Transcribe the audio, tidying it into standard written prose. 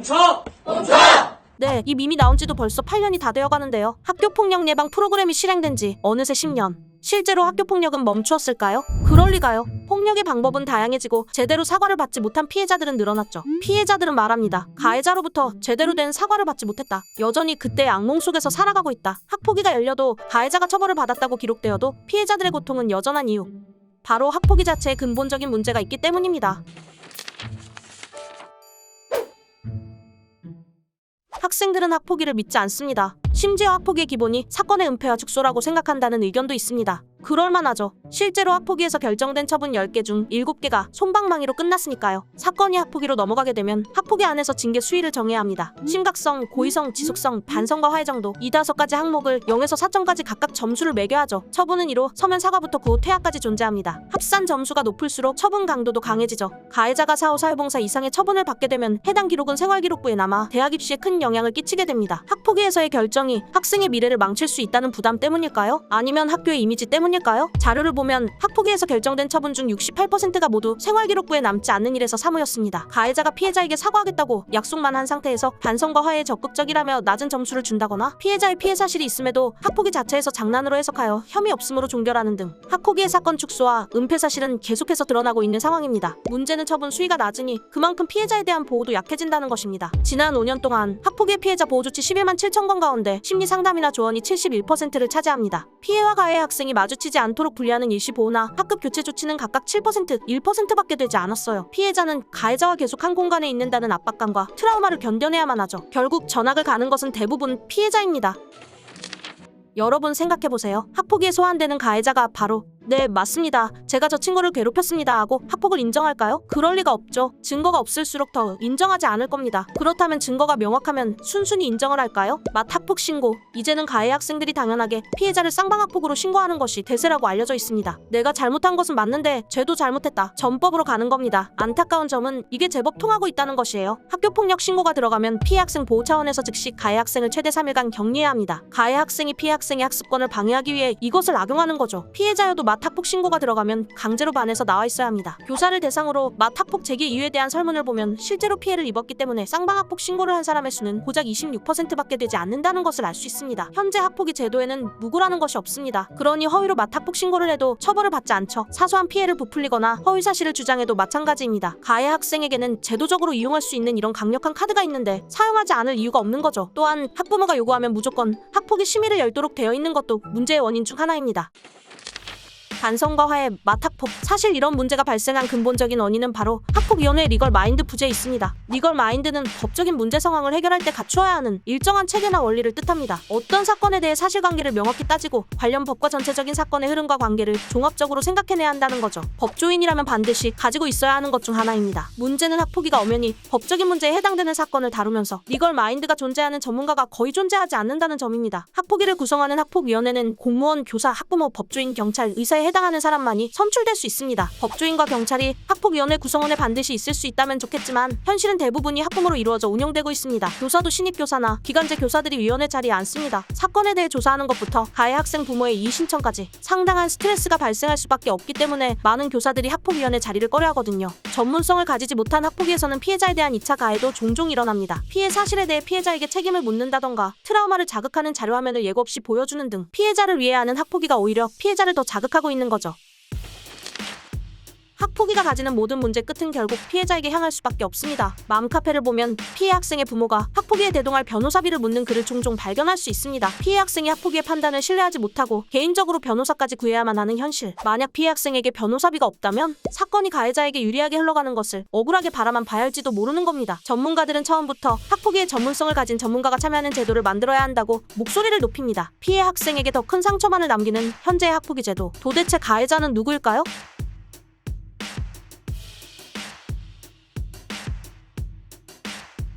멈춰! 멈춰! 네, 이 밈이 나온 지도 벌써 8년이 다 되어가는데요. 학교폭력 예방 프로그램이 실행된 지 어느새 10년. 실제로 학교폭력은 멈추었을까요? 그럴 리가요. 폭력의 방법은 다양해지고 제대로 사과를 받지 못한 피해자들은 늘어났죠. 피해자들은 말합니다. 가해자로부터 제대로 된 사과를 받지 못했다. 여전히 그때의 악몽 속에서 살아가고 있다. 학폭위가 열려도 가해자가 처벌을 받았다고 기록되어도 피해자들의 고통은 여전한 이유. 바로 학폭위 자체에 근본적인 문제가 있기 때문입니다. 학생들은 학폭위를 믿지 않습니다. 심지어 학폭위의 기본이 사건의 은폐와 축소라고 생각한다는 의견도 있습니다. 그럴만하죠. 실제로 학폭위에서 결정된 처분 10개 중 7개가 솜방망이로 끝났으니까요. 사건이 학폭위로 넘어가게 되면 학폭위 안에서 징계 수위를 정해야 합니다. 심각성, 고의성, 지속성, 반성과 화해 정도 이 5가지 항목을 0에서 4점까지 각각 점수를 매겨야죠. 처분은 2로 서면 사과부터 구호 퇴학까지 존재합니다. 합산 점수가 높을수록 처분 강도도 강해지죠. 가해자가 사후 사회봉사 이상의 처분을 받게 되면 해당 기록은 생활기록부에 남아 대학 입시에 큰 영향을 끼치게 됩니다. 학폭위에서의 결정이 학생의 미래를 망칠 수 있다는 부담 때문일까요? 아니면 학교의 이미지 때문일까요? 자료를 보면 학폭위에서 결정된 처분 중 68%가 모두 생활기록부에 남지 않는 일에서 사무였습니다. 가해자가 피해자에게 사과하겠다고 약속만 한 상태에서 반성과 화해에 적극적이라며 낮은 점수를 준다거나 피해자의 피해 사실이 있음에도 학폭위 자체에서 장난으로 해석하여 혐의 없음으로 종결하는 등 학폭위의 사건 축소와 은폐 사실은 계속해서 드러나고 있는 상황입니다. 문제는 처분 수위가 낮으니 그만큼 피해자에 대한 보호도 약해진다는 것입니다. 지난 5년 동안 학폭위의 피해자 보호 조치 11만 7천 건 가운데 심리 상담이나 조언이 71%를 차지합니다. 피해와 가해 학생이 마주치지 않도록 분리하는 일시 보호나 학급 교체 조치는 각각 7%, 1%밖에 되지 않았어요. 피해자는 가해자와 계속 한 공간에 있는다는 압박감과 트라우마를 견뎌내야만 하죠. 결국 전학을 가는 것은 대부분 피해자입니다. 여러분 생각해보세요. 학폭위에 소환되는 가해자가 바로 네, 맞습니다. 제가 저 친구를 괴롭혔습니다 하고 학폭을 인정할까요? 그럴 리가 없죠. 증거가 없을수록 더 인정하지 않을 겁니다. 그렇다면 증거가 명확하면 순순히 인정을 할까요? 학폭 신고. 이제는 가해 학생들이 당연하게 피해자를 쌍방학폭으로 신고하는 것이 대세라고 알려져 있습니다. 내가 잘못한 것은 맞는데 죄도 잘못했다. 전법으로 가는 겁니다. 안타까운 점은 이게 제법 통하고 있다는 것이에요. 학교폭력 신고가 들어가면 피해 학생 보호 차원에서 즉시 가해 학생을 최대 3일간 격리해야 합니다. 가해 학생이 피해 학생의 학습권을 방해하기 위해 이것을 악용하는 거죠. 피해자여도 학폭 신고가 들어가면 강제로 반에서 나와 있어야 합니다. 교사를 대상으로 학폭 제기 이유에 대한 설문을 보면 실제로 피해를 입었기 때문에 쌍방학폭 신고를 한 사람의 수는 고작 26%밖에 되지 않는다는 것을 알 수 있습니다. 현재 학폭위 제도에는 무고라는 것이 없습니다. 그러니 허위로 학폭 신고를 해도 처벌을 받지 않죠. 사소한 피해를 부풀리거나 허위 사실을 주장해도 마찬가지입니다. 가해 학생에게는 제도적으로 이용할 수 있는 이런 강력한 카드가 있는데 사용하지 않을 이유가 없는 거죠. 또한 학부모가 요구하면 무조건 학폭위 심의를 열도록 되어 있는 것도 문제의 원인 중 하나입니다. 반성과 화해, 학폭. 사실 이런 문제가 발생한 근본적인 원인은 바로 학폭위원회의 리걸 마인드 부재에 있습니다. 리걸 마인드는 법적인 문제 상황을 해결할 때 갖추어야 하는 일정한 체계나 원리를 뜻합니다. 어떤 사건에 대해 사실관계를 명확히 따지고 관련 법과 전체적인 사건의 흐름과 관계를 종합적으로 생각해내야 한다는 거죠. 법조인이라면 반드시 가지고 있어야 하는 것 중 하나입니다. 문제는 학폭위가 엄연히 법적인 문제에 해당되는 사건을 다루면서 리걸 마인드가 존재하는 전문가가 거의 존재하지 않는다는 점입니다. 학폭위를 구성하는 학폭위원회는 공무원, 교사, 학부모, 법조인, 경찰, 의사에 해당하는 사람만이 선출될 수 있습니다. 법조인과 경찰이 학폭위원회 구성원에 반드시 있을 수 있다면 좋겠지만 현실은 대부분이 학부모로 이루어져 운영되고 있습니다. 교사도 신입교사나 기간제 교사들이 위원회 자리에 앉습니다. 사건에 대해 조사하는 것부터 가해 학생 부모의 이의 신청까지 상당한 스트레스가 발생할 수밖에 없기 때문에 많은 교사들이 학폭위원회 자리를 꺼려하거든요. 전문성을 가지지 못한 학폭위에서는 피해자에 대한 2차 가해도 종종 일어납니다. 피해 사실에 대해 피해자에게 책임을 묻는다던가 트라우마를 자극하는 자료화면을 예고 없이 보여주는 등 피해자를 위해 하는 학폭위가 오히려 피해자를 더 자극하고 있는 거죠. 학폭위가 가지는 모든 문제 끝은 결국 피해자에게 향할 수밖에 없습니다. 맘카페를 보면 피해 학생의 부모가 학폭위에 대동할 변호사비를 묻는 글을 종종 발견할 수 있습니다. 피해 학생이 학폭위의 판단을 신뢰하지 못하고 개인적으로 변호사까지 구해야만 하는 현실. 만약 피해 학생에게 변호사비가 없다면 사건이 가해자에게 유리하게 흘러가는 것을 억울하게 바라만 봐야 할지도 모르는 겁니다. 전문가들은 처음부터 학폭위의 전문성을 가진 전문가가 참여하는 제도를 만들어야 한다고 목소리를 높입니다. 피해 학생에게 더 큰 상처만을 남기는 현재의 학폭위 제도. 도대체 가해자는 누구일까요?